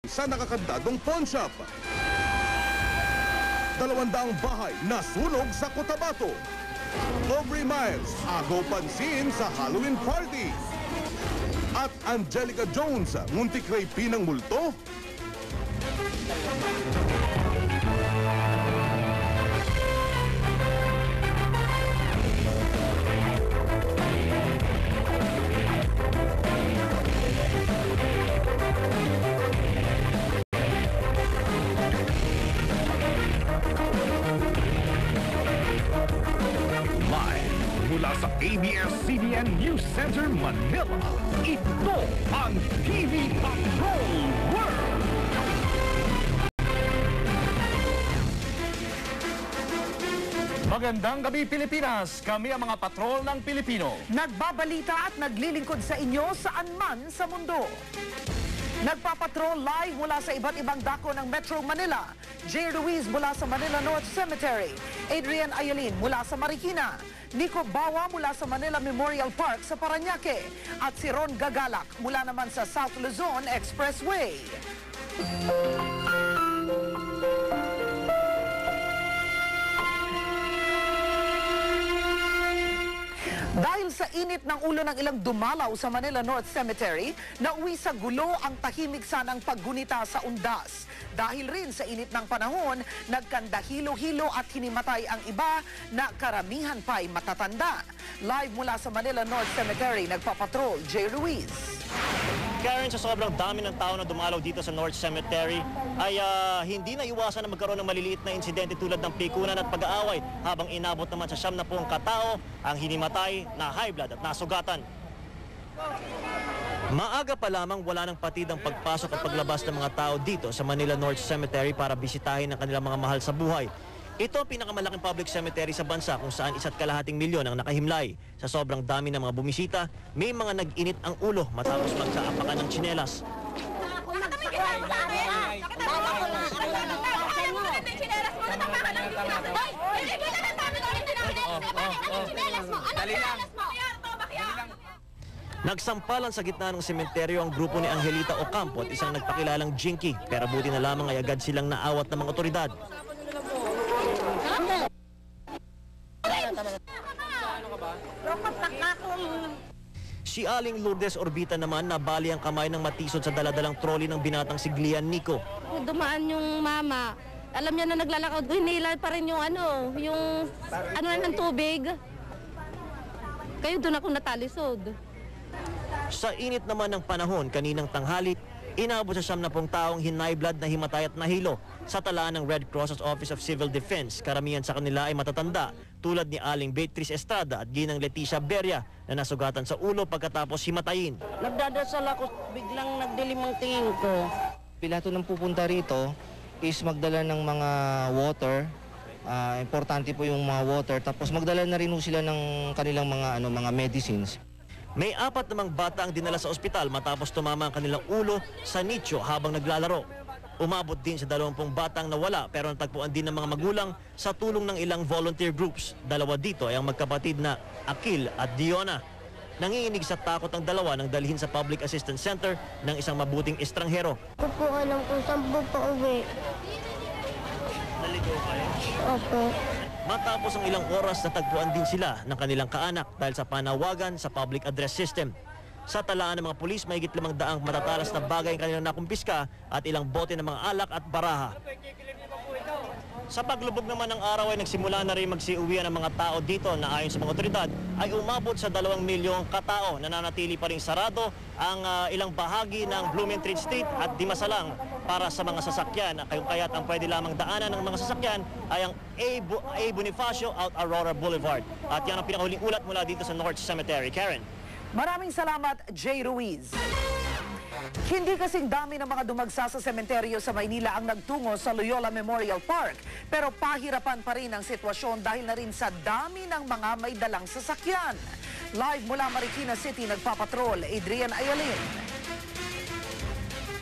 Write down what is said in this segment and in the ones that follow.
sa nakakandadong pawn shop. 200 bahay nasunog sa Cotabato. Aubrey Miles, agaw pansin sa Halloween party. At Angelica Jones, muntik rape ng multo. Mula sa ABS-CBN News Center, Manila, ito ang TV Patrol World! Magandang gabi, Pilipinas! Kami ang mga patrol ng Pilipino. Nagbabalita at naglilingkod sa inyo saan man sa mundo. Nagpapatrol live mula sa iba't ibang dako ng Metro Manila. Jay Ruiz mula sa Manila North Cemetery. Adrian Ayalin mula sa Marikina. Nico Bawa mula sa Manila Memorial Park sa Parañaque. At si Ron Gagalak mula naman sa South Luzon Expressway. Dahil sa init ng ulo ng ilang dumalaw sa Manila North Cemetery, nauwi sa gulo ang tahimik sanang paggunita sa undas. Dahil rin sa init ng panahon, nagkandahilo-hilo at hinimatay ang iba na karamihan pa'y matatanda. Live mula sa Manila North Cemetery, nagpapatrol Jay Ruiz. Karen, sa sobrang dami ng tao na dumalaw dito sa North Cemetery, ay hindi na iwasan na magkaroon ng maliliit na insidente tulad ng pikunan at pag-aaway habang inabot naman sa 70 katao ang hinimatay na high blood at nasugatan. Maaga pa lamang wala ng patid ang pagpasok at paglabas ng mga tao dito sa Manila North Cemetery para bisitahin ang kanilang mga mahal sa buhay. Ito ang pinakamalaking public cemetery sa bansa kung saan 1.2 milyon ang nakahimlay. Sa sobrang dami ng mga bumisita, may mga nag-init ang ulo matapos magsaapakan ng tsinelas. Nagsampalan sa gitna ng sementeryo ang grupo ni Angelita Ocampo at isang nagpakilalang Jinky, pero buti na lamang ay agad silang naawat ng mga otoridad. Si Aling Lourdes Orbita naman nabali ang kamay ng matisod sa daladalang trolley ng binatang si Glian Nico. Dumaan yung mama. Alam niya na naglalakad, hinila pa rin yung ng tubig. Kaya doon ako natalisod. Sa init naman ng panahon kaninang tanghali, inabot sa 70 taong high blood na himatay at nahilo sa talaan ng Red Cross at Office of Civil Defense. Karamihan sa kanila ay matatanda tulad ni Aling Beatrice Estrada at Ginang Leticia Beria na nasugatan sa ulo pagkatapos himatayin. Nagdadasal ako, biglang nagdilim ang tingin ko. Pilato ng pupunta rito is magdala ng mga water. Importante po yung mga water. Tapos magdala na rin sila ng kanilang mga medicines. May 4 namang bata ang dinala sa ospital matapos tumama ang kanilang ulo sa nicho habang naglalaro. Umabot din sa 20 batang nawala pero natagpuan din ng mga magulang sa tulong ng ilang volunteer groups. 2 dito ay ang magkapatid na Akil at Diona. Nanginginig sa takot ang dalawa nang dalhin sa Public Assistance Center ng isang mabuting estranghero. Hindi po alam kung saan po pauwi. Naligo kayo? Opo. Matapos ang ilang oras, natagpuan din sila ng kanilang kaanak dahil sa panawagan sa public address system. Sa talaan ng mga pulis, mahigit 500 matatalas na bagay ang kanilang nakumpiska at ilang bote ng mga alak at baraha. Sa paglubog naman ng araw ay nagsimula na rin magsiuwian ng mga tao dito na ayon sa mga otoridad ay umabot sa 2 milyong katao. Nananatili pa rin sarado ang ilang bahagi ng Blumentritt Street at Dimasalang para sa mga sasakyan. Kaya't ang pwede lamang daanan ng mga sasakyan ay ang A. Bonifacio out Aurora Boulevard. At yan ang pinakahuling ulat mula dito sa North Cemetery. Karen. Maraming salamat, Jay Ruiz. Hindi kasing dami ng mga dumagsa sa sementeryo sa Maynila ang nagtungo sa Loyola Memorial Park. Pero pahirapan pa rin ang sitwasyon dahil na rin sa dami ng mga may dalang sasakyan. Live mula Marikina City, nagpapatrol, Adrian Ayalin.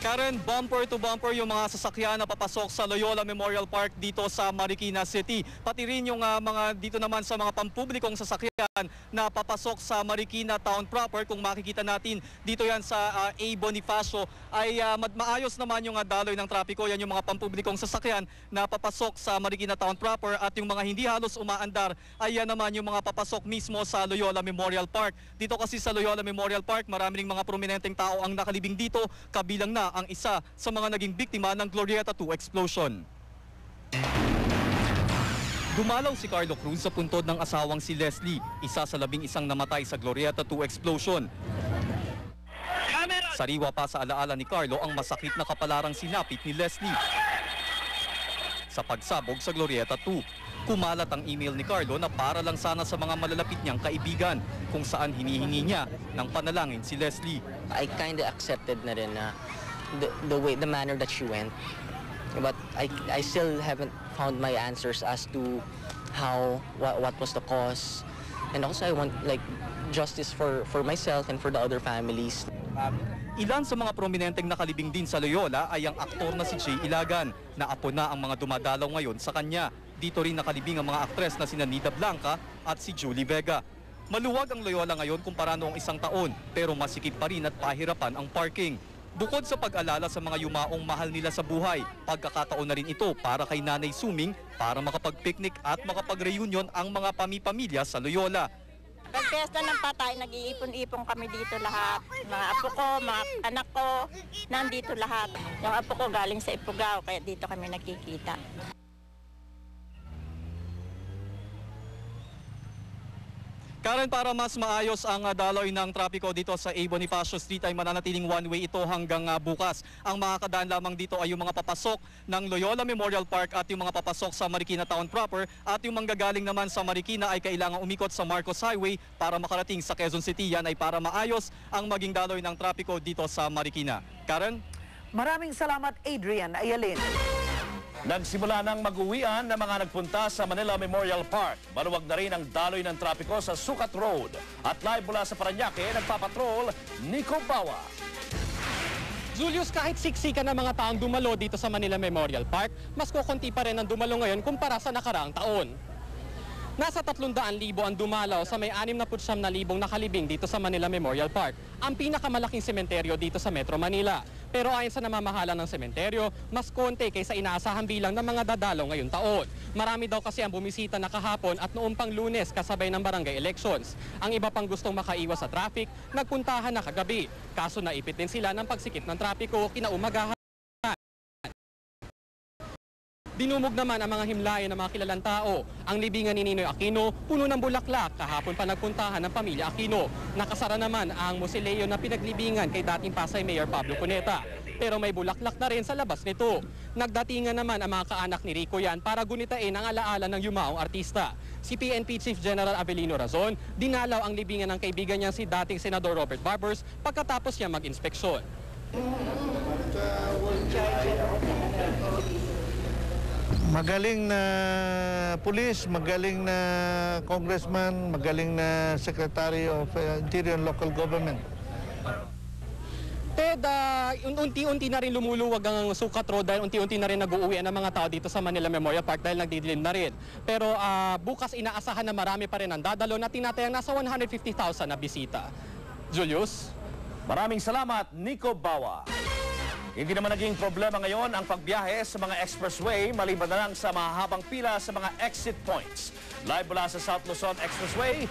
Karen, bumper to bumper yung mga sasakyan na papasok sa Loyola Memorial Park dito sa Marikina City. Pati rin yung mga dito naman sa mga pampublikong sasakyan na papasok sa Marikina Town proper. Kung makikita natin dito yan sa A. Bonifacio ay maayos naman yung daloy ng trapiko. Yan yung mga pampublikong sasakyan na papasok sa Marikina Town proper, at yung mga hindi halos umaandar ay yan naman yung mga papasok mismo sa Loyola Memorial Park. Dito kasi sa Loyola Memorial Park, marami ring mga prominenteng tao ang nakalibing dito, kabilang na ang isa sa mga naging biktima ng Glorieta 2 explosion. Dumalaw si Carlo Cruz sa puntod ng asawang si Leslie, isa sa 11 namatay sa Glorieta 2 explosion. Sariwa pa sa alaala ni Carlo ang masakit na kapalarang sinapit ni Leslie sa pagsabog sa Glorieta 2. Kumalat ang email ni Carlo na para lang sana sa mga malalapit niyang kaibigan, kung saan hinihingi niya ng panalangin si Leslie. I kind of accepted na rin na the manner that she went, but I still haven't found my answers as to what was the cause, and also I want justice for myself and for the other families. Ilan sa mga prominenteng nakalibing din sa Loyola ay ang aktor na si Jay Ilagan, na apo na ang mga dumadalaw ngayon sa kanya. Dito rin nakalibing ang mga aktres na sina Nida Blanca at si Julie Vega. Maluwag ang Loyola ngayon kumpara noong isang taon, pero masikip pa rin at pahirapan ang parking. Bukod sa pag-alala sa mga yumaong mahal nila sa buhay, pagkakataon na rin ito para kay Nanay Suming para makapag-picnic at makapag-reunion ang mga pamilya sa Loyola. Pag piyesta ng patay, nag-iipon-ipon kami dito lahat. Mga apo ko, mga anak ko, nandito lahat. Yung apo ko galing sa Ifugao, kaya dito kami nagkikita. Karen, para mas maayos ang daloy ng trapiko dito sa A. Bonifacio Street ay mananatiling one-way ito hanggang bukas. Ang makakadaan lamang dito ay yung mga papasok ng Loyola Memorial Park at yung mga papasok sa Marikina Town proper, at yung manggagaling naman sa Marikina ay kailangang umikot sa Marcos Highway para makarating sa Quezon City. Yan ay para maayos ang maging daloy ng trapiko dito sa Marikina. Karen? Maraming salamat, Adrian Ayalin. Nagsimula ng mag-uwian ng mga nagpunta sa Manila Memorial Park. Maluwag na rin ang daloy ng trapiko sa Sucat Road. At live mula sa Parañaque, nagpapatrol, Nico Bawa. Julius, kahit siksikan ng mga taong dumalo dito sa Manila Memorial Park, mas kukunti pa rin ang dumalo ngayon kumpara sa nakaraang taon. Nasa 300,000 ang dumalaw sa may 69,000 nakalibing dito sa Manila Memorial Park, ang pinakamalaking sementeryo dito sa Metro Manila. Pero ayon sa namamahala ng sementeryo, mas konti kaysa inaasahan bilang ng mga dadalaw ngayong taon. Marami daw kasi ang bumisita na kahapon at noong pang Lunes kasabay ng barangay elections. Ang iba pang gustong makaiwas sa traffic, nagpuntahan na kagabi. Kaso naipit din sila ng pagsikip ng trapiko kinaumagahan. Dinumog naman ang mga himlayan ng mga kilalang tao. Ang libingan ni Ninoy Aquino, puno ng bulaklak. Kahapon pa nagpuntahan ng pamilya Aquino. Nakasara naman ang musileo na pinaglibingan kay dating Pasay Mayor Pablo Cuneta. Pero may bulaklak na rin sa labas nito. Nagdatingan naman ang mga kaanak ni Rico yan para gunitain ang alaala ng yumaong artista. Si PNP Chief General Avelino Razon, dinalaw ang libingan ng kaibigan niya si dating Senador Robert Barbers pagkatapos niya mag-inspeksyon. Magaling na pulis, magaling na congressman, magaling na Secretary of Interior and Local Government. Ted, unti-unti na rin lumuluwag ang Sucat Road dahil unti-unti na rin nag-uuwi ang mga tao dito sa Manila Memorial Park dahil nagdidilim na rin. Pero bukas inaasahan na marami pa rin ang dadalo na tinatayang nasa 150,000 na bisita. Julius? Maraming salamat, Nico Bawa. Hindi naman naging problema ngayon ang pagbiyahe sa mga expressway maliban na lang sa mahahabang pila sa mga exit points. Live mula sa South Luzon Expressway,